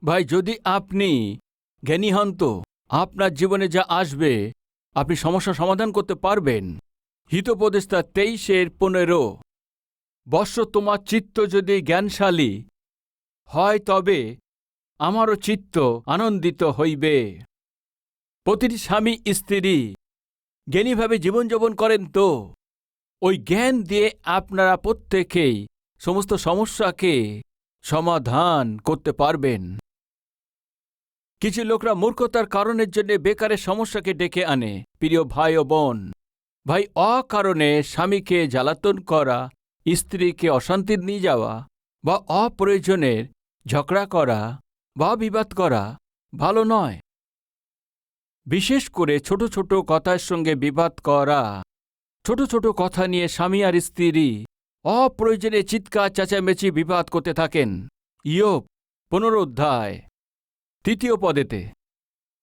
ভাই, যদি আপনি জ্ঞানী হন তো আপনার জীবনে যা আসবে আপনি সমস্যা সমাধান করতে পারবেন। হিতোপদেশটা 23:15। বৎস, তোমার চিত্ত যদি জ্ঞানশালী হয় তবে আমারও চিত্ত আনন্দিত হইবে। প্রতিটি স্বামী স্ত্রী জ্ঞানীভাবে জীবনযাপন করেন তো ওই জ্ঞান দিয়ে আপনারা প্রত্যেকেই সমস্ত সমস্যাকে সমাধান করতে পারবেন। কিছু লোকরা মূর্খতার কারণের জন্য বেকারের সমস্যাকে ডেকে আনে। প্রিয় ভাই ও বোন, ভাই, অকারণে স্বামীকে জ্বালাতন করা, স্ত্রীকে অশান্তির নিয়ে যাওয়া বা অপ্রয়োজনের ঝগড়া করা বা বিবাদ করা ভালো নয়। বিশেষ করে ছোট ছোট কথার সঙ্গে বিবাদ করা। ছোট ছোট কথা নিয়ে স্বামী আর স্ত্রী অপ্রয়োজনে চিৎকার চেঁচামেচি বিবাদ করতে থাকেন। ইয়োব 15 অধ্যায় 3 পদেতে,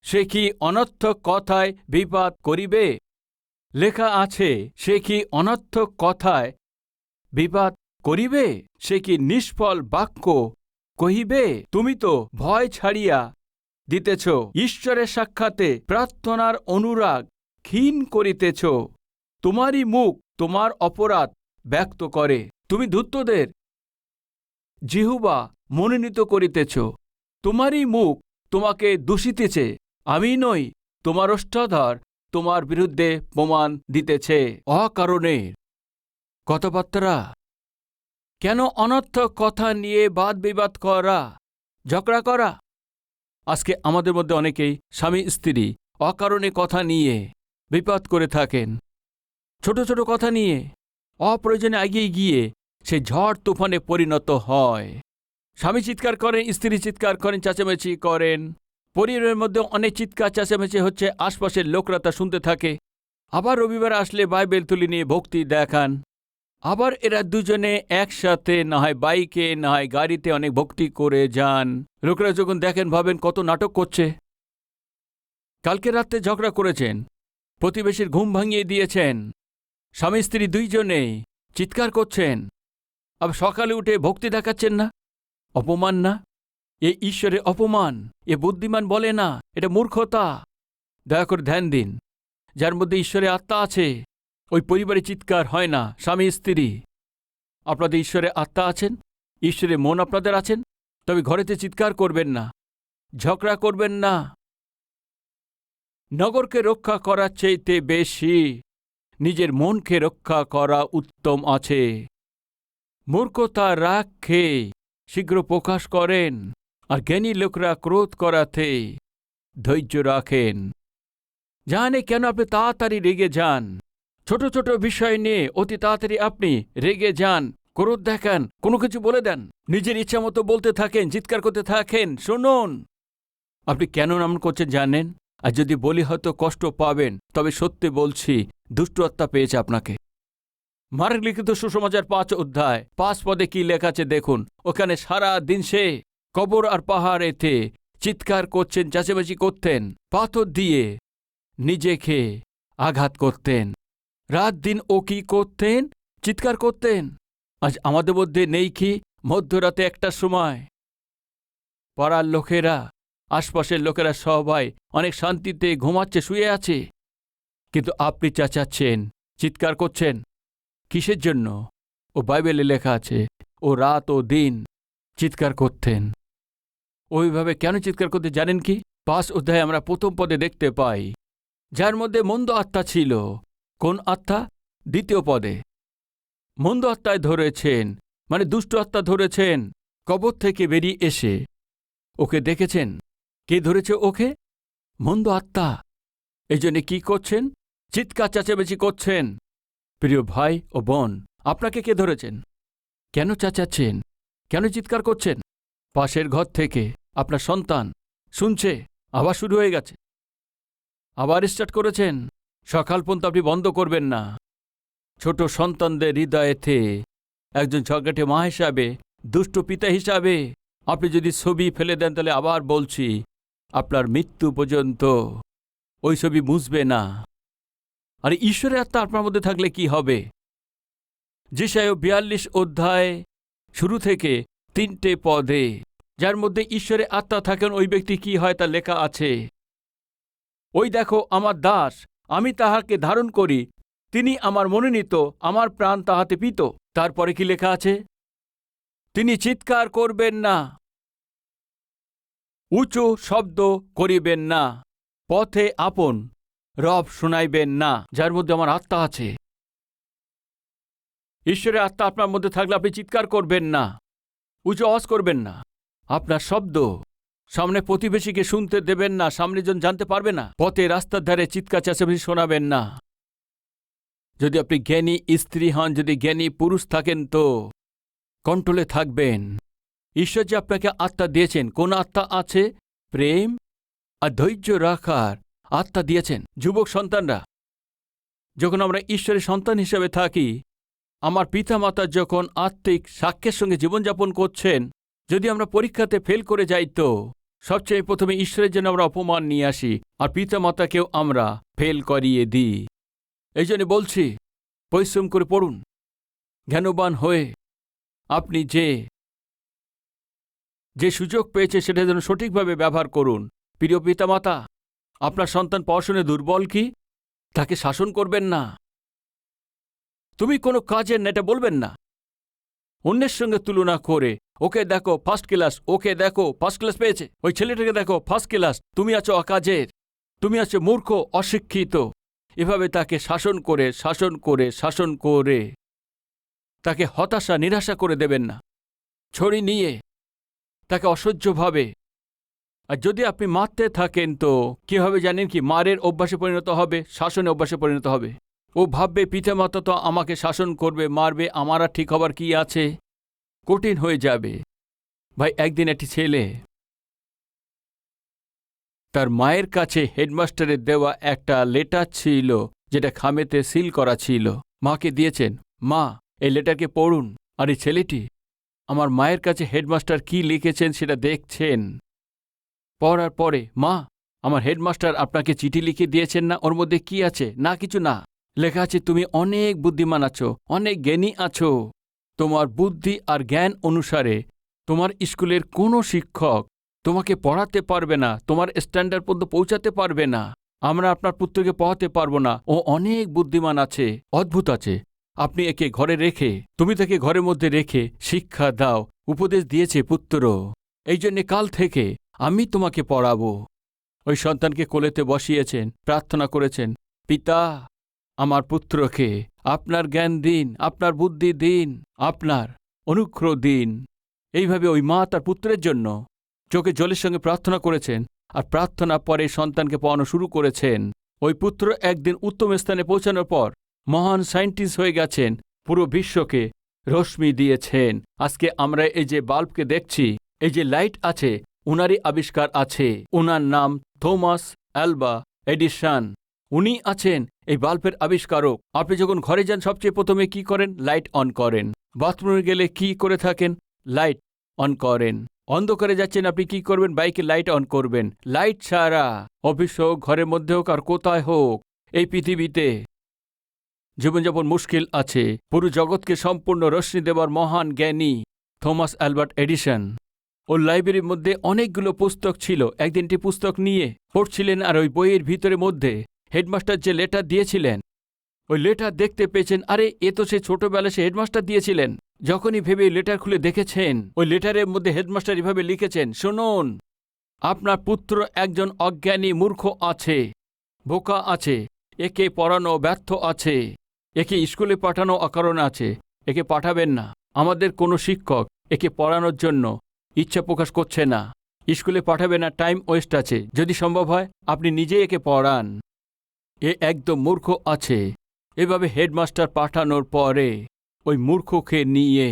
সে কি অনর্থক কথায় বিবাদ করিবে? লেখা আছে, সে কি অনর্থক কথায় বিবাদ করিবে? সে কি নিষ্ফল বাক্য কহিবে? তুমি তো ভয় ছাড়িয়া দিতেছ, ঈশ্বরের সাক্ষাতে প্রার্থনার অনুরাগ ক্ষীণ করিতেছ। তোমারই মুখ তোমার অপরাধ ব্যক্ত করে। তুমি ধূর্তদের জিহ্বা মনোনীত করিতেছ। তোমারই মুখ তোমাকে দূষিতেছে। আমি নই, তোমার ওষ্ঠাধর তোমার বিরুদ্ধে প্রমাণ দিতেছে। অকারণে কথাবার্তা কেন? অনর্থক কথা নিয়ে বাদ বিবাদ করা, ঝগড়া করা। আজকে আমাদের মধ্যে অনেকেই স্বামী স্ত্রী অকারণে কথা নিয়ে বিবাদ করে থাকেন। ছোট ছোট কথা নিয়ে অপ্রয়োজনে এগিয়ে গিয়ে সে ঝড় তুফানে পরিণত হয়। স্বামী চিৎকার করেন, স্ত্রী চিৎকার করেন, চেঁচামেচি করেন। পরিবারের মধ্যে অনেক চিৎকার চেঁচামেচি হচ্ছে, আশপাশের লোকরা তা শুনতে থাকে। আবার রবিবার আসলে বাইবেল তুলে নিয়ে ভক্তি দেখান। আবার এরা দুজনে একসাথে না হয় বাইকে না হয় গাড়িতে অনেক ভক্তি করে যান। লোকরা যখন দেখেন ভাবেন কত নাটক করছে। কালকে রাত্রে ঝগড়া করেছেন, প্রতিবেশীর ঘুম ভাঙিয়ে দিয়েছেন, স্বামী স্ত্রী দুইজনেই চিৎকার করছেন, আবার সকালে উঠে ভক্তি দেখাচ্ছেন না? অপমান না? এ ঈশ্বরের অপমান। এ বুদ্ধিমান বলে না, এটা মূর্খতা। দয়া করে ধ্যান দিন, যার মধ্যে ঈশ্বরের আত্মা আছে ওই পরিবারে চিৎকার হয় না। স্বামী স্ত্রী আপনাদের ঈশ্বরের আত্মা আছেন, ঈশ্বরের মন আপনাদের আছেন, তবে ঘরেতে চিৎকার করবেন না, ঝগড়া করবেন না। নগরকে রক্ষা করার চাইতে বেশি নিজের মনকে রক্ষা করা উত্তম আছে। মূর্খতা রাগ খেয়ে শীঘ্র প্রকাশ করেন, আর জ্ঞানী লোকরা ক্রোধ করাতে ধৈর্য রাখেন। জানে কেন আপনি তাড়াতাড়ি রেগে যান? ছোট ছোট বিষয় নিয়ে অতি তাড়াতাড়ি আপনি রেগে যান, ক্রোধ দেখান, কোনো কিছু বলে দেন, নিজের ইচ্ছা মতো বলতে থাকেন, চিৎকার করতে থাকেন। শুনুন, আপনি কেন এমন করছেন জানেন? আর যদি বলি হয়তো কষ্ট পাবেন, তবে সত্যি বলছি, দুষ্ট আত্মা পেয়েছে আপনাকে। মার্ক লিখিত সুসমাচার 5 অধ্যায় 5 পদে কি লেখা আছে দেখুন। ওখানে সারা দিন সে কবর আর পাহাড়েতে চিৎকার করছেন, চেঁচামেচি করতেন, পাথর দিয়ে নিজেকে আঘাত করতেন। রাত দিন ও কি করতেন? চিৎকার করতেন। আজ আমাদের মধ্যে নেই কি মধ্যরাতে একটার সময় পাড়ার লোকেরা, আশপাশের লোকেরা সবাই অনেক শান্তিতে ঘুমাচ্ছে, শুয়ে আছে, কিন্তু আপনি চেঁচাচ্ছেন, চিৎকার করছেন। কিসের জন্য? ও বাইবেলে লেখা আছে ও রাত ও দিন চিৎকার করতেন। ওইভাবে কেন চিৎকার করতে জানেন কি? 5 অধ্যায়ে আমরা 1 পদে দেখতে পাই, যার মধ্যে মন্দ আত্মা ছিল। কোন আত্মা? 2 পদে মন্দ আত্মায় ধরেছেন, মানে দুষ্ট আত্মা ধরেছেন। কবর থেকে বেরিয়ে এসে ওকে দেখেছেন। কে ধরেছে ওকে? মন্দ আত্মা। এই জন্যে কি করছেন? চিৎকার চেঁচামেচি করছেন। প্রিয় ভাই ও বোন, আপনাকে কে ধরেছেন? কেন চেঁচাচ্ছেন? কেন চিৎকার করছেন? পাশের ঘর থেকে আপনার সন্তান শুনছে, আবার শুরু হয়ে গেছে, আবার স্টার্ট করেছেন। সকাল পর্যন্ত আপনি বন্ধ করবেন না। ছোট সন্তানদের হৃদয়েতে একজন ঝগড়াটে মা হিসাবে, দুষ্ট পিতা হিসাবে আপনি যদি ছবি ফেলে দেন, তাহলে আবার বলছি, আপনার মৃত্যু পর্যন্ত ওই ছবি মুছবে না। আর ঈশ্বরের আত্মা আপনার মধ্যে থাকলে কি হবে? যেশায়া 42 অধ্যায় শুরু থেকে 3 পদে যার মধ্যে ঈশ্বরের আত্মা থাকেন ওই ব্যক্তি কি হয় তা লেখা আছে। ওই দেখো আমার দাস, আমি তাহাকে ধারণ করি, তিনি আমার মনোনীত, আমার প্রাণ তাহাতে পীত। তারপরে কি লেখা আছে? তিনি চিৎকার করবেন না, উঁচু শব্দ করিবেন না, পথে আপন রব শুনাইবেন না, যার মধ্যে আমার আত্মা আছে। ঈশ্বরের আত্মা আপনার মধ্যে থাকলে আপনি চিৎকার করবেন না, উঁচু আওয়াজ করবেন না, আপনার শব্দ সামনে প্রতিবেশীকে শুনতে দেবেন না, সামনে জন জানতে পারবে না, পথে রাস্তার ধারে চিৎকার চেঁচামেচি শোনাবেন না। যদি আপনি জ্ঞানী স্ত্রী হন, যদি জ্ঞানী পুরুষ থাকেন তো কন্ট্রোলে থাকবেন। ঈশ্বর যে আপনাকে আত্মা দিয়েছেন, কোন আত্মা আছে? প্রেম আর ধৈর্য রাখার আত্মা দিয়েছেন। যুবক সন্তানরা, যখন আমরা ঈশ্বরের সন্তান হিসেবে থাকি, আমার পিতামাতা যখন আত্মিক সাক্ষ্যের সঙ্গে জীবনযাপন করছেন, যদি আমরা পরীক্ষাতে ফেল করে যাই তো সবচেয়ে প্রথমে ঈশ্বরের জন্য আমরা অপমান নিয়ে আসি, আর পিতামাতাকেও আমরা ফেল করিয়ে দিই। এই জন্য বলছি, পরিশ্রম করে পড়ুন, জ্ঞানবান হয়ে আপনি যে সুযোগ পেয়েছে সেটা যেন সঠিকভাবে ব্যবহার করুন। প্রিয় পিতামাতা, আপনার সন্তান পড়াশোনায় দুর্বল কি? তাকে শাসন করবেন না। তুমি কোনো কাজের না এটা বলবেন না। অন্যের সঙ্গে তুলনা করে, ওকে দেখো ফার্স্ট ক্লাস, ওকে দেখো ফার্স্ট ক্লাস পেয়েছে, ওই ছেলেটাকে দেখো ফার্স্ট ক্লাস, তুমি আছো অকাজের, তুমি আছো মূর্খ, অশিক্ষিত। এভাবে তাকে শাসন করে শাসন করে শাসন করে তাকে হতাশা নিরাশা করে দেবেন না, ছড়ি নিয়ে তাকে অসহ্যভাবে। আর যদি আপনি মারতে থাকেন তো কি হবে জানেন কি? মারের অভ্যাসে পরিণত হবে, শাসনে অভ্যাসে পরিণত হবে। ও ভাববে পিতামাতা তো আমাকে শাসন করবে, মারবে, আমার আর ঠিক হবার কি আছে? কঠিন হয়ে যাবে। ভাই, একদিন একটি ছেলে তার মায়ের কাছে হেডমাস্টারের দেওয়া একটা লেটার ছিল, যেটা খামেতে সিল করা ছিল, মাকে দিয়েছেন। মা, এই লেটারকে পড়ুন। আর এই ছেলেটি আমার মায়ের কাছে হেডমাস্টার কি লিখেছেন সেটা দেখছেন। পড়ার পরে, মা, আমার হেডমাস্টার আপনাকে চিঠি লিখে দিয়েছেন না, ওর মধ্যে কি আছে? না, কিছু না। লেখা আছে তুমি অনেক বুদ্ধিমান আছো, অনেক জ্ঞানী আছো। তোমার বুদ্ধি আর জ্ঞান অনুসারে তোমার স্কুলের কোনো শিক্ষক তোমাকে পড়াতে পারবে না, তোমার স্ট্যান্ডার্ড পর্যন্ত পৌঁছাতে পারবে না। আমরা আপনার পুত্রকে পড়াতে পারবো না, ও অনেক বুদ্ধিমান আছে, অদ্ভুত আছে। আপনি একে ঘরে রেখে, তুমি তাকে ঘরের মধ্যে রেখে শিক্ষা দাও। উপদেশ দিয়েছে পুত্র, এই জন্যে কাল থেকে আমি তোমাকে পড়াবো। ওই সন্তানকে কোলেতে বসিয়েছেন, প্রার্থনা করেছেন, পিতা, আমার পুত্রকে আপনার জ্ঞান দিন, আপনার বুদ্ধি দিন, আপনার অনুগ্রহ দিন। এইভাবে ওই মা তার পুত্রের জন্য চোখে জলের সঙ্গে প্রার্থনা করেছেন, আর প্রার্থনা পরে সন্তানকে পড়ানো শুরু করেছেন। ওই পুত্র একদিন উত্তম স্থানে পৌঁছানোর পর মহান সায়েন্টিস্ট হয়ে গেছেন, পুরো বিশ্বকে রশ্মি দিয়েছেন। আজকে আমরা এই যে বাল্বকে দেখছি, এই যে লাইট আছে, উনারই আবিষ্কার আছে। উনার নাম থমাস অ্যালভা এডিসন। উনি আছেন এই বাল্বের আবিষ্কারক। আপনি যখন ঘরে যান সবচেয়ে প্রথমে কি করেন? লাইট অন করেন। বাথরুমে গেলে কি করে থাকেন? লাইট অন করেন। অন্ধকারে যাচ্ছেন, আপনি কি করবেন? বাইকে লাইট অন করবেন। লাইট ছাড়া অফিস হোক, ঘরের মধ্যে হোক, আর কোথায় হোক এই পৃথিবীতে জীবনযাপন মুশকিল আছে। পুরো জগৎকে সম্পূর্ণ রশ্মি দেবার মহান জ্ঞানী থমাস অ্যালবার্ট এডিসন। ওর লাইব্রেরির মধ্যে অনেকগুলো পুস্তক ছিল। একদিনটি পুস্তক নিয়ে পড়ছিলেন, আর ওই বইয়ের ভিতরের মধ্যে হেডমাস্টার যে লেটার দিয়েছিলেন, ওই লেটার দেখতে পেয়েছেন। আরে, এ তো সে ছোটবেলায় সে হেডমাস্টার দিয়েছিলেন। যখনই ভেবে লেটার খুলে দেখেছেন, ওই লেটারের মধ্যে হেডমাস্টার এভাবে লিখেছেন, শুনুন, আপনার পুত্র একজন অজ্ঞানী মূর্খ আছে, বোকা আছে, একে পড়ানো ব্যর্থ আছে, একে স্কুলে পাঠানো অকারণ আছে, একে পাঠাবেন না। আমাদের কোনো শিক্ষক একে পড়ানোর জন্য ইচ্ছা প্রকাশ করছে না, স্কুলে পাঠাবে না, টাইম ওয়েস্ট আছে। যদি সম্ভব হয় আপনি নিজেই একে পড়ান, এ একদম মূর্খ আছে। এভাবে হেডমাস্টার পাঠানোর পরে ওই মূর্খকে নিয়ে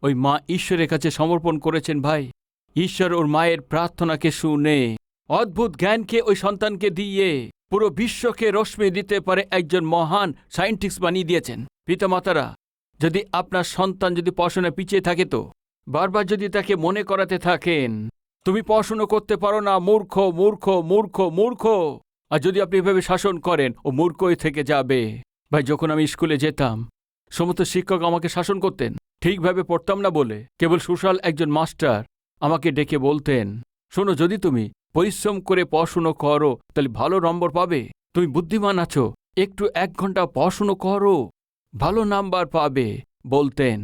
ওই মা ঈশ্বরের কাছে সমর্পণ করেছেন। ভাই, ঈশ্বর ওর মায়ের প্রার্থনাকে শুনে অদ্ভুত জ্ঞানকে ওই সন্তানকে দিয়ে পুরো বিশ্বকে রশ্মি দিতে পারে একজন মহান সায়েন্টিস্ট বানিয়ে দিয়েছেন। পিতামাতারা, যদি আপনার সন্তান যদি পড়াশোনায় পিছিয়ে থাকে তো বারবার যদি তাকে মনে করাতে থাকেন তুমি পড়াশুনো করতে পারো না, মূর্খ মূর্খ মূর্খ মূর্খ, আর যদি আপনি এভাবে শাসন করেন, ও মূর্খই থেকে যাবে। ভাই, যখন আমি স্কুলে যেতাম সমস্ত শিক্ষক আমাকে শাসন করতেন, ঠিকভাবে পড়তাম না বলে। কেবল সুশাল একজন মাস্টার আমাকে ডেকে বলতেন, শোনো, যদি তুমি পরিশ্রম করে পড়াশুনো করো তাহলে ভালো নম্বর পাবে। তুমি বুদ্ধিমান আছো, একটু 1 ঘন্টা পড়াশুনো করো, ভালো নাম্বার পাবে বলতেন।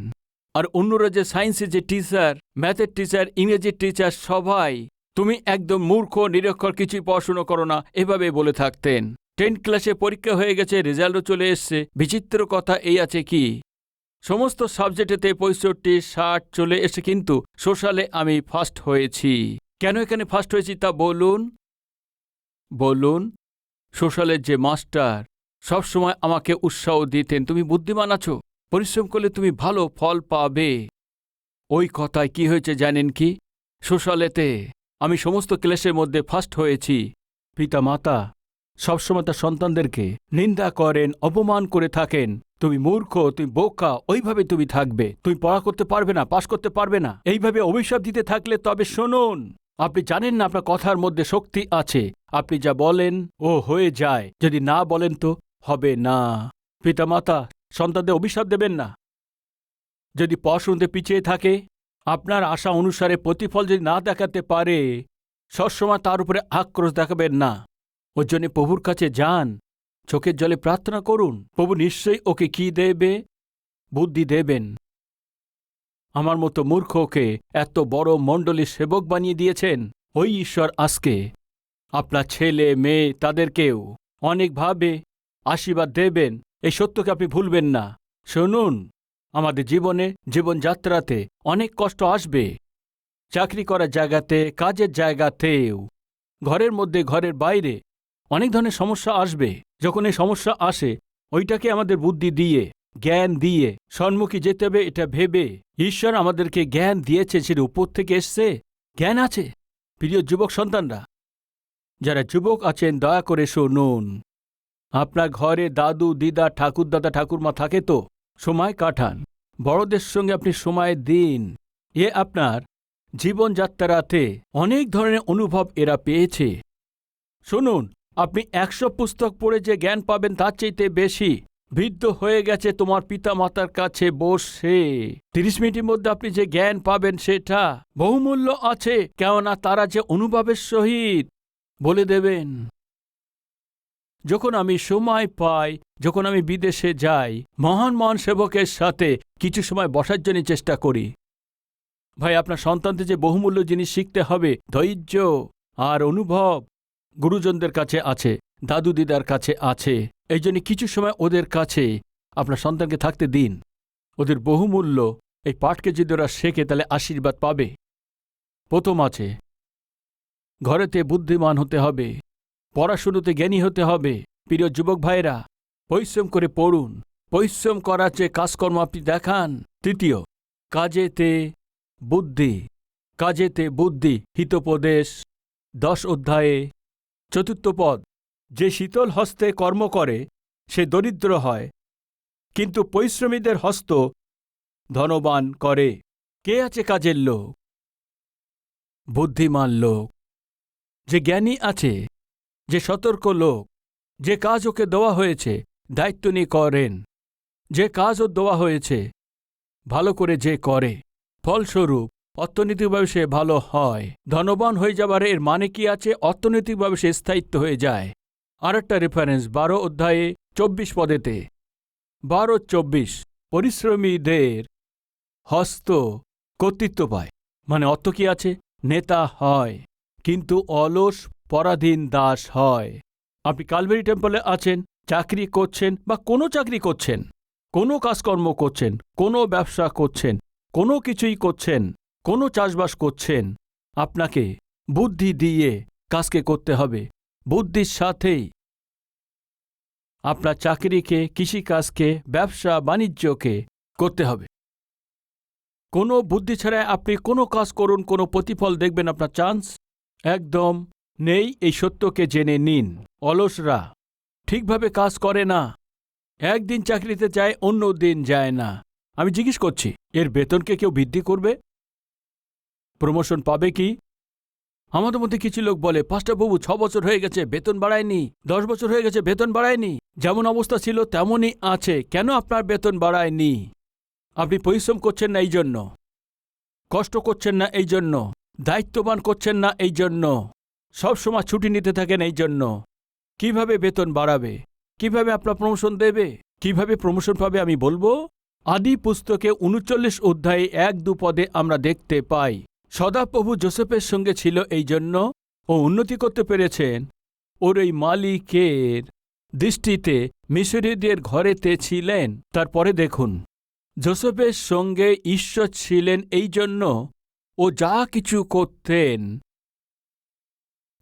আর অন্যরা যে সায়েন্সের যে টিচার, ম্যাথের টিচার, ইংরেজির টিচার, সবাই তুমি একদম মূর্খ, নিরক্ষর, কিছুই পড়াশুনো করো না, এভাবে বলে থাকতেন। 10 ক্লাসে পরীক্ষা হয়ে গেছে, রেজাল্টও চলে এসছে। বিচিত্র কথা এই আছে কি, সমস্ত সাবজেক্টেতে 65-60 চলে এসে, কিন্তু সোশ্যালে আমি ফার্স্ট হয়েছি। কেন এখানে ফার্স্ট হয়েছি তা বলুন? বলুন। সোশ্যালের যে মাস্টার সবসময় আমাকে উৎসাহ দিতেন, তুমি বুদ্ধিমান আছো, পরিশ্রম করলে তুমি ভালো ফল পাবে। ওই কথায় কি হয়েছে জানেন কি? সোশ্যালেতে আমি সমস্ত ক্লাসের মধ্যে ফার্স্ট হয়েছি। পিতা মাতা সবসময় তার সন্তানদেরকে নিন্দা করেন, অপমান করে থাকেন, তুমি মূর্খ, তুমি বোকা, ওইভাবে তুমি থাকবে, তুমি পড়া করতে পারবে না, পাশ করতে পারবে না, এইভাবে অভিশাপ দিতে থাকলে তবে শুনুন, আপনি জানেন না আপনার কথার মধ্যে শক্তি আছে। আপনি যা বলেন ও হয়ে যায়, যদি না বলেন তো হবে না। পিতামাতা সন্তানদের অভিশাপ দেবেন না। যদি পড়াশুনোতে পিছিয়ে থাকে, আপনার আশা অনুসারে প্রতিফল যদি না দেখাতে পারে, সবসময় তার উপরে আক্রোশ দেখাবেন না। ওর জন্য প্রভুর কাছে যান, চোখের জলে প্রার্থনা করুন, প্রভু নিশ্চয়ই ওকে কি দেবে? বুদ্ধি দেবেন। আমার মতো মূর্খকে এত বড় মণ্ডলীর সেবক বানিয়ে দিয়েছেন। ওই ঈশ্বর আজকে আপনার ছেলে মেয়ে তাদেরকেও অনেকভাবে আশীর্বাদ দেবেন। এই সত্যকে আপনি ভুলবেন না। শুনুন, আমাদের জীবনে, জীবনযাত্রাতে অনেক কষ্ট আসবে। চাকরি করার জায়গাতে, কাজের জায়গাতেও, ঘরের মধ্যে, ঘরের বাইরে অনেক ধরনের সমস্যা আসবে। যখন এই সমস্যা আসে, ওইটাকে আমাদের বুদ্ধি দিয়ে, জ্ঞান দিয়ে সম্মুখী যেতে হবে, এটা ভেবে ঈশ্বর আমাদেরকে জ্ঞান দিয়েছে, সেটা উপর থেকে এসছে, জ্ঞান আছে। প্রিয় যুবক সন্তানরা, যারা যুবক আছেন, দয়া করে শুনুন। আপনার ঘরে দাদু, দিদা, ঠাকুরদাদা, ঠাকুরমা থাকে তো, সময় কাটান, বড়দের সঙ্গে আপনি সময় দিন। এ আপনার জীবনযাত্রাতে অনেক ধরনের অনুভব এরা পেয়েছে। শুনুন, আপনি 100 পুস্তক পড়ে যে জ্ঞান পাবেন তার চাইতে বেশি বৃদ্ধ হয়ে গেছে তোমার পিতা মাতার কাছে বসে 30 মিনিটের মধ্যে আপনি যে জ্ঞান পাবেন সেটা বহুমূল্য আছে, কেননা তারা যে অনুভবের সহিত বলে দেবেন। যখন আমি সময় পাই, যখন আমি বিদেশে যাই, মহান মহান সেবকের সাথে কিছু সময় বসার জন্য চেষ্টা করি। ভাই, আপনার সন্তানদের যে বহুমূল্য জিনিস শিখতে হবে, ধৈর্য আর অনুভব গুরুজনদের কাছে আছে, দাদু দিদার কাছে আছে। এই জন্য কিছু সময় ওদের কাছে আপনার সন্তানকে থাকতে দিন। ওদের বহুমূল্য এই পাঠকে যদি ওরা শেখে তাহলে আশীর্বাদ পাবে। প্রথম আছে, ঘরেতে বুদ্ধিমান হতে হবে, পড়াশুনোতে জ্ঞানী হতে হবে। প্রিয় যুবক ভাইরা, পরিশ্রম করে পড়ুন, পরিশ্রম করার চেয়ে কাজকর্ম আপনি দেখান। তৃতীয়, কাজেতে বুদ্ধি, কাজেতে বুদ্ধি। হিতোপদেশ 10 অধ্যায়ে 4 পদ, যে শীতল হস্তে কর্ম করে সে দরিদ্র হয়, কিন্তু পরিশ্রমীদের হস্ত ধনবান করে। কে আছে কাজের লোক? বুদ্ধিমান লোক, যে জ্ঞানী আছে, যে সতর্ক লোক, যে কাজ ওকে দেওয়া হয়েছে দায়িত্ব নিয়ে করেন, যে কাজ ও দেওয়া হয়েছে ভালো করে যে করে, ফলস্বরূপ অর্থনৈতিকভাবে সে ভালো হয়। ধনবান হয়ে যাবার এর মানে কি আছে? অর্থনৈতিকভাবে সে স্থায়িত্ব হয়ে যায়। আর একটা রেফারেন্স 12 অধ্যায়ে 24 পদেতে, 12-24, পরিশ্রমীদের হস্ত কর্তৃত্ব পায়। মানে অর্থ কি আছে? নেতা হয়, কিন্তু অলস পরাধীন দাস হয়। আপনি কালভেরি টেম্পলে আছেন, চাকরি করছেন বা কোনো চাকরি করছেন, কোনো কাজকর্ম করছেন, কোনো ব্যবসা করছেন, কোনো কিছুই করছেন, কোনো চাষবাস করছেন, আপনাকে বুদ্ধি দিয়ে কাজকে করতে হবে। বুদ্ধির সাথেই আপনার চাকরিকে, কৃষিকাজকে, ব্যবসা বাণিজ্যকে করতে হবে। কোনো বুদ্ধি ছাড়াই আপনি কোনো কাজ করুন, কোনো প্রতিফল দেখবেন আপনার চান্স একদম নেই। এই সত্যকে জেনে নিন। অলসরা ঠিকভাবে কাজ করে না, একদিন চাকরিতে যায়, অন্য দিন যায় না। আমি জিজ্ঞেস করছি, এর বেতনকে কেউ বৃদ্ধি করবে? প্রমোশন পাবে কি? আমাদের মধ্যে কিছু লোক বলে, পাস্টার বাবু 6 বছর হয়ে গেছে বেতন বাড়ায়নি, 10 বছর হয়ে গেছে বেতন বাড়ায়নি, যেমন অবস্থা ছিল তেমনই আছে, কেন আপনার বেতন বাড়ায়নি? আপনি পরিশ্রম করছেন না এই জন্য, কষ্ট করছেন না এই জন্য, দায়িত্ববান করছেন না এই জন্য, সবসময় ছুটি নিতে থাকেন এই জন্য। কিভাবে বেতন বাড়াবে, কিভাবে আপনার প্রমোশন দেবে, কিভাবে প্রমোশন পাবে আমি বলবো। আদি পুস্তকে ৩৯ অধ্যায়ে ১-২ পদে আমরা দেখতে পাই, সদাপ্রভু যোসেফের সঙ্গে ছিল এই জন্য ও উন্নতি করতে পেরেছেন। ওর এই মালিকের দৃষ্টিতে মিশরীয়দের ঘরেতে ছিলেন। তারপরে দেখুন, যোসেফের সঙ্গে ঈশ্বর ছিলেন এই জন্য ও যা কিছু করতেন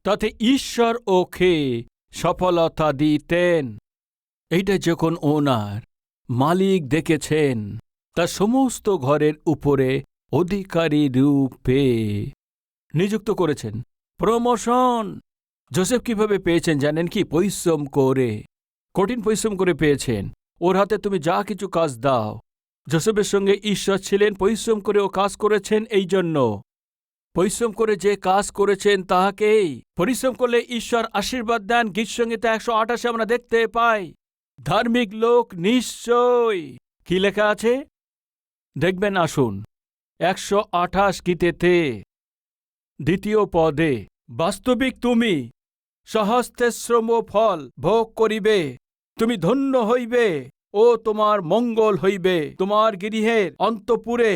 তাতে ঈশ্বর ওকে সফলতা দিতেন। এইটা যখন ওনার মালিক দেখেছেন, তার সমস্ত ঘরের উপরে অধিকারী রূপে নিযুক্ত করেছেন। প্রমোশন যোসেফ কিভাবে পেয়েছেন জানেন কি? পরিশ্রম করে, কঠিন পরিশ্রম করে পেয়েছেন। ওর হাতে তুমি যা কিছু কাজ দাও। যোসেফের সঙ্গে ঈশ্বর ছিলেন, পরিশ্রম করে ও কাজ করেছেন এই জন্য। পরিশ্রম করে যে কাজ করেছেন তাহাকেই পরিশ্রম করলে ঈশ্বর আশীর্বাদ দেন। গীতসংহিতা ১২৮ আমরা দেখতে পাই, ধার্মিক লোক নিশ্চয়, কি লেখা আছে দেখবেন, আসুন ১২৮ গীতেতে ২য় পদে, বাস্তবিক তুমি সহস্তের শ্রম ফল ভোগ করিবে, তুমি ধন্য হইবে ও তোমার মঙ্গল হইবে। তোমার গৃহের অন্তঃপুরে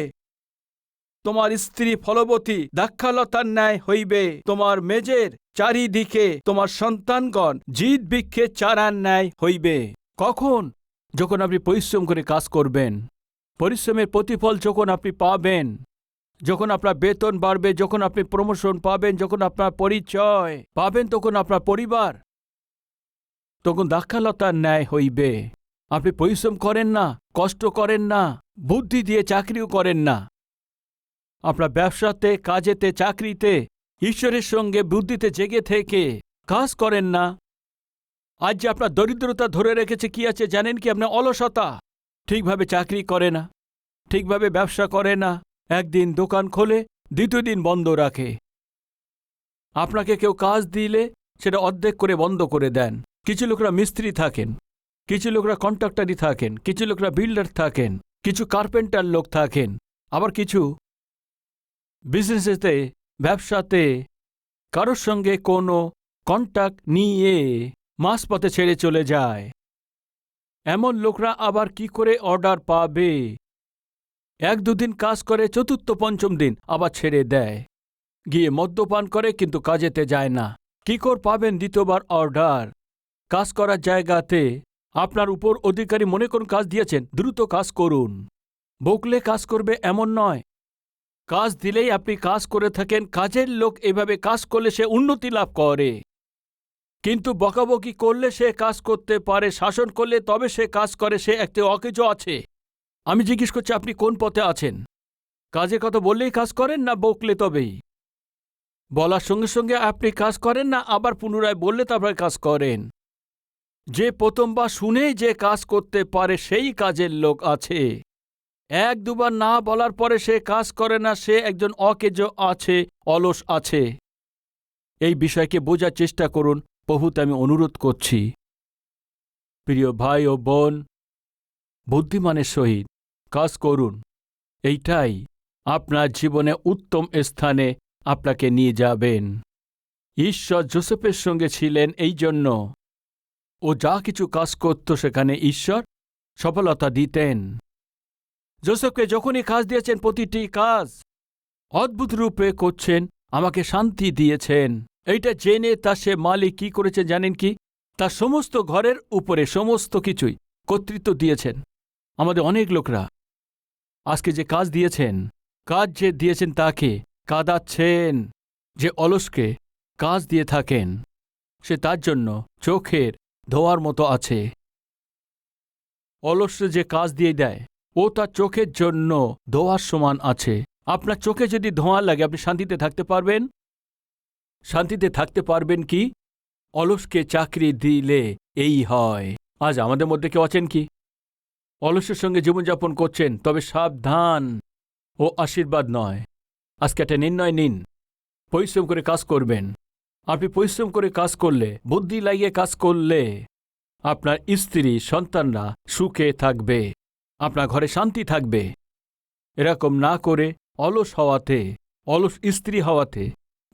তোমার স্ত্রী ফলবতী দ্রাক্ষালতার ন্যায় হইবে, তোমার মেজের চারিদিকে তোমার সন্তানগণ জিত বৃক্ষের চারার ন্যায় হইবে। কখন? যখন আপনি পরিশ্রম করে কাজ করবেন, পরিশ্রমের প্রতিফল যখন আপনি পাবেন, যখন আপনার বেতন বাড়বে, যখন আপনি প্রমোশন পাবেন, যখন আপনার পরিচয় পাবেন, তখন আপনার পরিবার তখন দ্রাক্ষালতার ন্যায় হইবে। আপনি পরিশ্রম করেন না, কষ্ট করেন না, বুদ্ধি দিয়ে চাকরিও করেন না। আপনার ব্যবসাতে, কাজেতে, চাকরিতে ঈশ্বরের সঙ্গে বুদ্ধিতে জেগে থেকে কাজ করেন না। আজ যে আপনার দরিদ্রতা ধরে রেখেছে কি আছে জানেন কি? আপনার অলসতা। ঠিকভাবে চাকরি করে না, ঠিকভাবে ব্যবসা করে না, একদিন দোকান খোলে, দ্বিতীয় দিন বন্ধ রাখে। আপনাকে কেউ কাজ দিলে সেটা অর্ধেক করে বন্ধ করে দেন। কিছু লোকরা মিস্ত্রি থাকেন, কিছু লোকরা কন্ট্রাক্টরি থাকেন, কিছু লোকরা বিল্ডার থাকেন, কিছু কার্পেন্টার লোক থাকেন, আবার কিছু বিজনেসেতে, ব্যবসাতে কারোর সঙ্গে কোনো কন্ট্যাক্ট নিয়ে মাঝপথে ছেড়ে চলে যায়। এমন লোকরা আবার কি করে অর্ডার পাবে? ১-২ দিন কাজ করে, চতুর্থ পঞ্চম দিন আবার ছেড়ে দেয়, গিয়ে মদ্যপান করে, কিন্তু কাজেতে যায় না। কি করে পাবেন দ্বিতীয়বার অর্ডার? কাজ করার জায়গাতে আপনার উপর অধিকারী মনে করুন কাজ দিয়েছেন, দ্রুত কাজ করুন। বকলে কাজ করবে এমন নয়, কাজ দিলেই আপনি কাজ করে থাকেন। কাজের লোক এভাবে কাজ করলে সে উন্নতি লাভ করে, কিন্তু বকাবকি করলে সে কাজ করতে পারে, শাসন করলে তবে সে কাজ করে, সে একটি অকেজো আছে। আমি জিজ্ঞেস করছি আপনি কোন পথে আছেন? কাজের কথা বললেই কাজ করেন, না বকলে তবেই? বলার সঙ্গে সঙ্গে আপনি কাজ করেন, না আবার পুনরায় বললে তারপরে কাজ করেন? যে প্রথমবার শুনেই যে কাজ করতে পারে সেই কাজের লোক আছে। ১-২ বার না বলার পরে সে কাজ করে না, সে একজন অকেজো আছে, অলস আছে। এই বিষয়কে বোঝার চেষ্টা করুন, প্রভুতে আমি অনুরোধ করছি। প্রিয় ভাই ও বোন, বুদ্ধিমানের সহিত কাজ করুন। এইটাই আপনার জীবনে উত্তম স্থানে আপনাকে নিয়ে যাবেন। ঈশ্বর যোসেফের সঙ্গে ছিলেন এই জন্য ও যা কিছু কাজ করত সেখানে ঈশ্বর সফলতা দিতেন। যোসেফকে যখনই কাজ দিয়েছেন, প্রতিটি কাজ অদ্ভুত রূপে করছেন, আমাকে শান্তি দিয়েছেন। এইটা জেনে তার সে মালিক কি করেছে জানেন কি? তার সমস্ত ঘরের উপরে সমস্ত কিছুই কর্তৃত্ব দিয়েছেন। আমাদের অনেক লোকরা আজকে যে কাজ দিয়েছেন, কাজ যে দিয়েছেন তাকে কাঁদাচ্ছেন। যে অলসকে কাজ দিয়ে থাকেন সে তার জন্য চোখের ধোয়ার মতো আছে। অলস যে কাজ দিয়ে দেয় ও তার চোখের জন্য ধোয়ার সমান আছে। আপনার চোখে যদি ধোঁয়া লাগে আপনি শান্তিতে থাকতে পারবেন? শান্তিতে থাকতে পারবেন কি? অলসকে চাকরি দিলে এই হয়। আজ আমাদের মধ্যে কেউ আছেন কি অলসের সঙ্গে জীবনযাপন করছেন? তবে সাবধান, ও আশীর্বাদ নয়। আজকে একটা নির্ণয় নিন, পরিশ্রম করে কাজ করবেন। আপনি পরিশ্রম করে কাজ করলে, বুদ্ধি লাগিয়ে কাজ করলে আপনার স্ত্রী, সন্তানরা সুখে থাকবে, আপনার ঘরে শান্তি থাকবে। এরকম না করে অলস হওয়াতে অলস স্ত্রী হওয়াতে,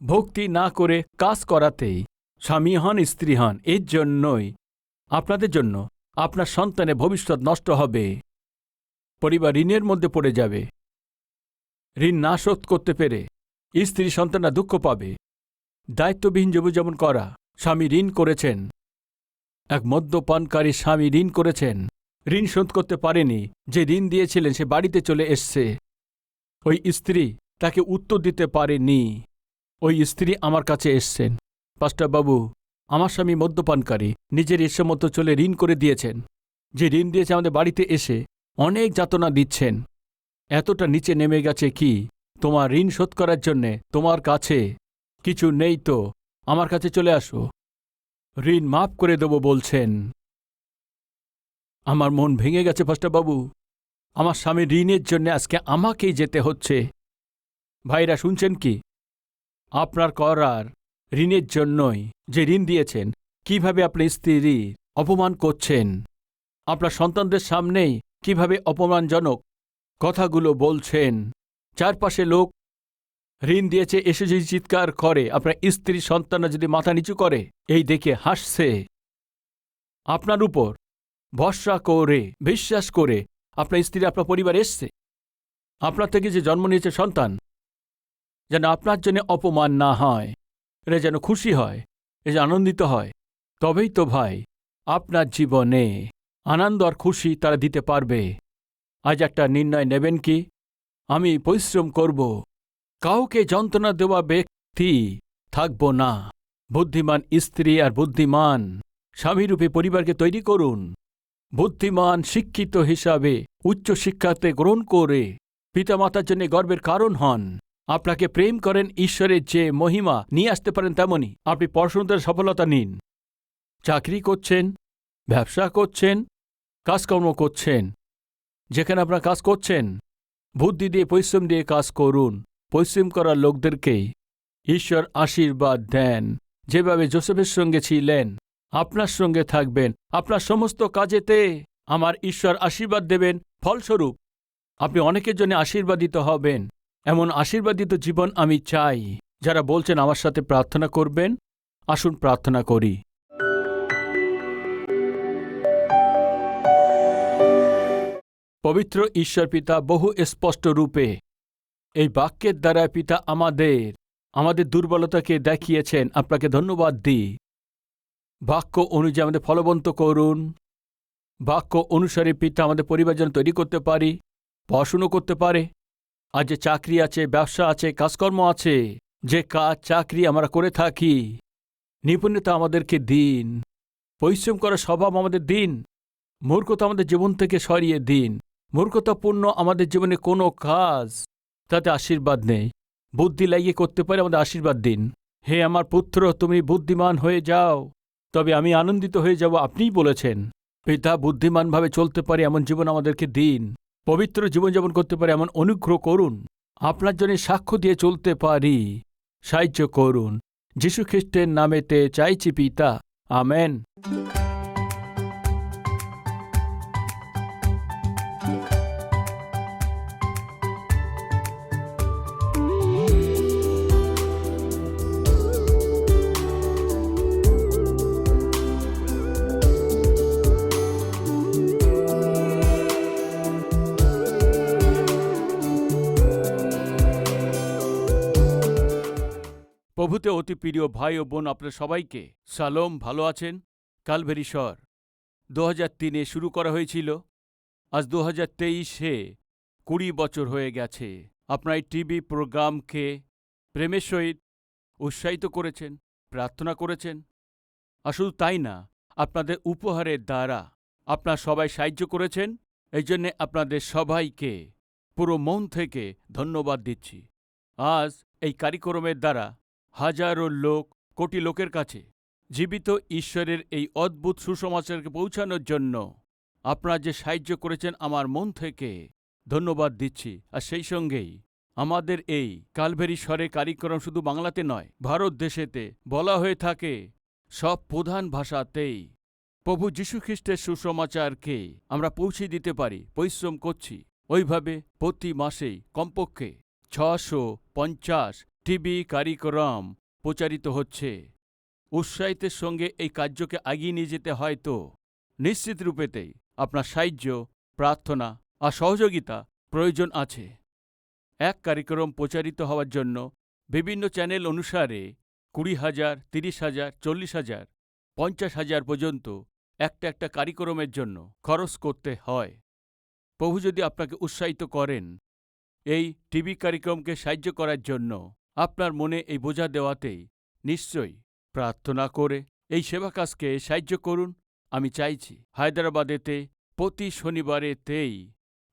ভক্তি না করে কাজ করাতেই স্বামী হন, স্ত্রী হন। এর জন্যই আপনাদের জন্য আপনার সন্তানের ভবিষ্যৎ নষ্ট হবে, পরিবার ঋণের মধ্যে পড়ে যাবে। ঋণ না শোধ করতে পেরে স্ত্রী সন্তানরা দুঃখ পাবে। দায়িত্ববিহীন জীবনযাপন করা, স্বামী ঋণ করেছেন, এক মদ্যপানকারী স্বামী ঋণ করেছেন, ঋণ শোধ করতে পারেনি, যে ঋণ দিয়েছিলেন সে বাড়িতে চলে এসছে। ওই স্ত্রী তাকে উত্তর দিতে পারেনি। ওই স্ত্রী আমার কাছে এসছেন, পাস্টার বাবু, আমার স্বামী মদ্যপানকারী, নিজের ইচ্ছে মতো চলে ঋণ করে দিয়েছেন। যে ঋণ দিয়েছে আমাদের বাড়িতে এসে অনেক যাতনা দিচ্ছেন। এতটা নিচে নেমে গেছে কি তোমার ঋণ শোধ করার জন্যে তোমার কাছে কিছু নেই, তো আমার কাছে চলে আসো, ঋণ মাফ করে দেব বলছেন। আমার মন ভেঙে গেছে পাস্টার বাবু। আমার স্বামীর ঋণের জন্য আজকে আমাকেই যেতে হচ্ছে। ভাইরা শুনছেন কি? আপনার করার ঋণের জন্যই, যে ঋণ দিয়েছেন, কিভাবে আপনি স্ত্রীর অপমান করছেন, আপনার সন্তানদের সামনেই কিভাবে অপমানজনক কথাগুলো বলছেন। চারপাশে লোক ঋণ দিয়েছে এসে যদি চিৎকার করে, আপনার স্ত্রী সন্তানরা যদি মাথা নিচু করে, এই দেখে হাসছে। আপনার উপর ভরসা করে, বিশ্বাস করে আপনার স্ত্রী আপনার পরিবার এসছে। আপনার থেকে যে জন্ম নিয়েছে সন্তান, যেন আপনার জন্য অপমান না হয়, এরা যেন খুশি হয়, এ যে আনন্দিত হয়, তবেই তো ভাই আপনার জীবনে আনন্দ আর খুশি তারা দিতে পারবে। আজ একটা নির্ণয় নেবেন কি, আমি পরিশ্রম করব, কাউকে যন্ত্রণা দেওয়া ব্যক্তি থাকব না। বুদ্ধিমান স্ত্রী আর বুদ্ধিমান স্বামীরূপে পরিবারকে তৈরি করুন। বুদ্ধিমান শিক্ষিত হিসাবে উচ্চশিক্ষাতে গ্রহণ করে পিতামাতার জন্য গর্বের কারণ হন। আপনাকে প্রেম করেন, ঈশ্বরের যে মহিমা নিয়ে আসতে পারেন তেমনই। আপনি পড়াশোনাতে সফলতা নিন, চাকরি করছেন, ব্যবসা করছেন, কাজকর্ম করছেন, যেখানে আপনারা কাজ করছেন বুদ্ধি দিয়ে পরিশ্রম দিয়ে কাজ করুন। পরিশ্রম করার লোকদেরকেই ঈশ্বর আশীর্বাদ দেন। যেভাবে যোসেফের সঙ্গে ছিলেন, আপনার সঙ্গে থাকবেন। আপনার সমস্ত কাজেতে আমার ঈশ্বর আশীর্বাদ দেবেন। ফলস্বরূপ আপনি অনেকের জন্য আশীর্বাদিত হবেন। এমন আশীর্বাদিত জীবন আমি চাই। যারা বলছেন আমার সাথে প্রার্থনা করবেন, আসুন প্রার্থনা করি। পবিত্র ঈশ্বর পিতা, বহু স্পষ্ট রূপে এই বাক্যের দ্বারা পিতা আমাদের দুর্বলতাকে দেখিয়েছেন। আপনাকে ধন্যবাদ দিই। বাক্য অনুযায়ী আমাদের ফলবন্ত করুন। বাক্য অনুসারে পিতা আমাদের পরিবার যেন তৈরি করতে পারি, পড়াশুনো করতে পারে। আজ যে চাকরি আছে, ব্যবসা আছে, কাজকর্ম আছে, যে কাজ চাকরি আমরা করে থাকি, নিপুণতা আমাদেরকে দিন। পরিশ্রম করার স্বভাব আমাদের দিন। মূর্খতা আমাদের জীবন থেকে সরিয়ে দিন। মূর্খতাপূর্ণ আমাদের জীবনে কোনো কাজ, তাতে আশীর্বাদ নেই। বুদ্ধি লাগিয়ে করতে পারে, আমাদের আশীর্বাদ দিন। হে আমার পুত্র, তুমি বুদ্ধিমান হয়ে যাও, তবে আমি আনন্দিত হয়ে যাব, আপনিই বলেছেন। পিতা, বুদ্ধিমানভাবে চলতে পারে এমন জীবন আমাদেরকে দিন। পবিত্র জীবনযাপন করতে পারে এমন অনুগ্রহ করুন। আপনার জন্য সাক্ষ্য দিয়ে চলতে পারি, সাহায্য করুন। যীশু খ্রিস্টের নামেতে চাইছি পিতা, আমেন। প্রভুতে অতি প্রিয় ভাই ও বোন, আপনার সবাইকে শালোম। ভালো আছেন? কালভেরি শহর 2003-এ শুরু করা হয়েছিল। আজ 2023-এ 20 বছর হয়ে গেছে। আপনার এই টিভি প্রোগ্রামকে প্রেমের সহিত উৎসাহিত করেছেন, প্রার্থনা করেছেন। আর শুধু তাই না, আপনাদের উপহারের দ্বারা আপনার সবাই সাহায্য করেছেন। এই জন্যে আপনাদের সবাইকে পুরো মন থেকে ধন্যবাদ দিচ্ছি। আজ এই কার্যক্রমের দ্বারা হাজারো লোক, কোটি লোকের কাছে জীবিত ঈশ্বরের এই অদ্ভুত সুসমাচারকে পৌঁছানোর জন্য আপনারা যে সাহায্য করেছেন, আমার মন থেকে ধন্যবাদ দিচ্ছি। আর সেই সঙ্গেই আমাদের এই কালভেরি স্বরে কার্যক্রম শুধু বাংলাতে নয়, ভারত দেশেতে বলা হয়ে থাকে সব প্রধান ভাষাতেই প্রভু যীশু খ্রিস্টের সুসমাচারকে আমরা পৌঁছে দিতে পারি। পরিশ্রম করছি ওইভাবে প্রতি মাসেই কমপক্ষে 650 টিবি কারিকরম প্রচারিত হচ্ছে। উৎসাহিতের সঙ্গে এই কার্যকে এগিয়ে নিয়ে যেতে হয় তো নিশ্চিত রূপেতেই আপনার সাহায্য, প্রার্থনা আর সহযোগিতা প্রয়োজন আছে। এক কারিকরম প্রচারিত হওয়ার জন্য বিভিন্ন চ্যানেল অনুসারে 20,000, 30,000, 40,000, 50,000 পর্যন্ত একটা কারিকরমের জন্য খরচ করতে হয়। প্রভু যদি আপনাকে উৎসাহিত করেন এই টিভি কারিক্রমকে সাহায্য করার জন্য, আপনার মনে এই বোঝা দেওয়াতেই নিশ্চয়ই প্রার্থনা করে এই সেবা কাজকে সাহায্য করুন। আমি চাইছি হায়দ্রাবাদেতে প্রতি শনিবারেতেই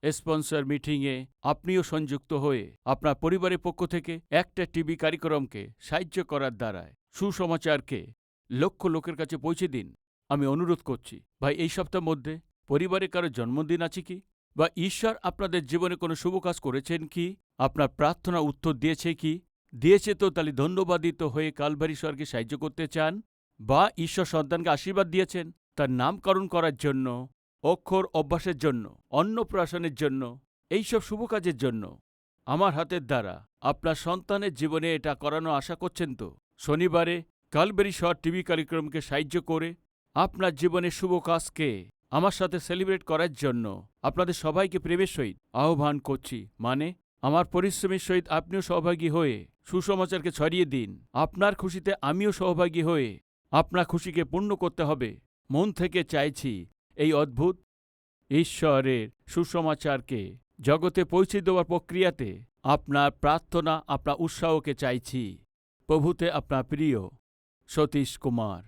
স্পন্সর মিটিংয়ে আপনিও সংযুক্ত হয়ে আপনার পরিবারের পক্ষ থেকে একটা টিভি কারিক্রমকে সাহায্য করার দ্বারায় সুসমাচারকে লক্ষ লোকের কাছে পৌঁছে দিন। আমি অনুরোধ করছি ভাই, এই সপ্তাহের মধ্যে পরিবারে কারো জন্মদিন আছে কি, বা ঈশ্বর আপনাদের জীবনে কোনো শুভ কাজ করেছেন কি, আপনার প্রার্থনা উত্তর দিয়েছে কি? দিয়েছে তো তাহলে ধন্যবাদিত হয়ে কালভারি স্বর্গে সাহায্য করতে চান, বা ঈশ্বর সন্তানকে আশীর্বাদ দিয়েছেন তার নামকরণ করার জন্য, অক্ষর অভ্যাসের জন্য, অন্নপ্রাশনের জন্য, এইসব শুভ কাজের জন্য আমার হাতের দ্বারা আপনার সন্তানের জীবনে এটা করানো আশা করছেন তো শনিবারে কালভারি স্বর টিভি কার্যক্রমকে সাহায্য করে আপনার জীবনের শুভ কাজকে আমার সাথে সেলিব্রেট করার জন্য আপনাদের সবাইকে প্রেমের সহিত আহ্বান করছি। মানে আমার পরিশ্রমের সহিত আপনিও সহভাগী হয়ে সুসমাচারকে ছড়িয়ে দিন। আপনার খুশিতে আমিও সহভাগী হয়ে আপনার খুশিকে পূর্ণ করতে হবে। মন থেকে চাইছি এই অদ্ভুত ঈশ্বরের সুসমাচারকে জগতে পৌঁছে দেওয়ার প্রক্রিয়াতে আপনার প্রার্থনা, আপনার উৎসাহকে চাইছি। প্রভুতে আপনার প্রিয় Satish Kumar.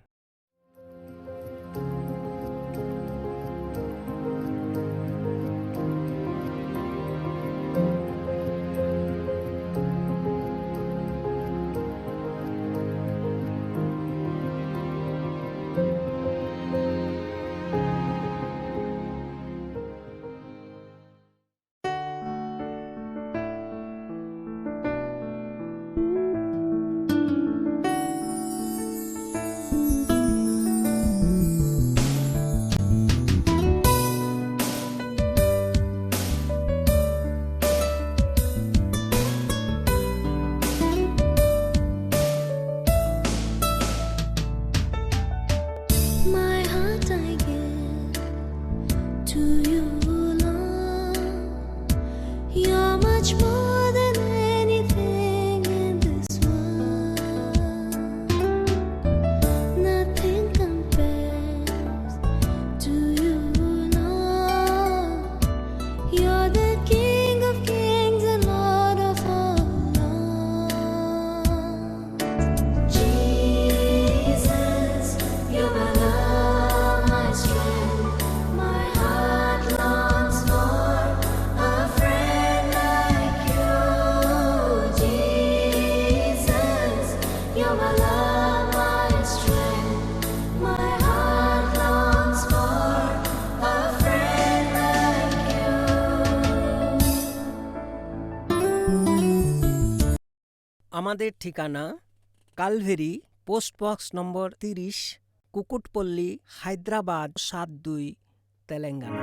My heart I give to you, Lord. You're much more than anything in this world. Nothing compares to you, Lord. You're the King of kings and Lord of all lords. Jesus, you're my love, my strength. My heart longs for a friend like you. Jesus, you're my love, my strength. My heart longs for a friend like you. আমাদের ঠিকানা Calvary, post box number 30, Kukatpally, Hyderabad 72, Telangana.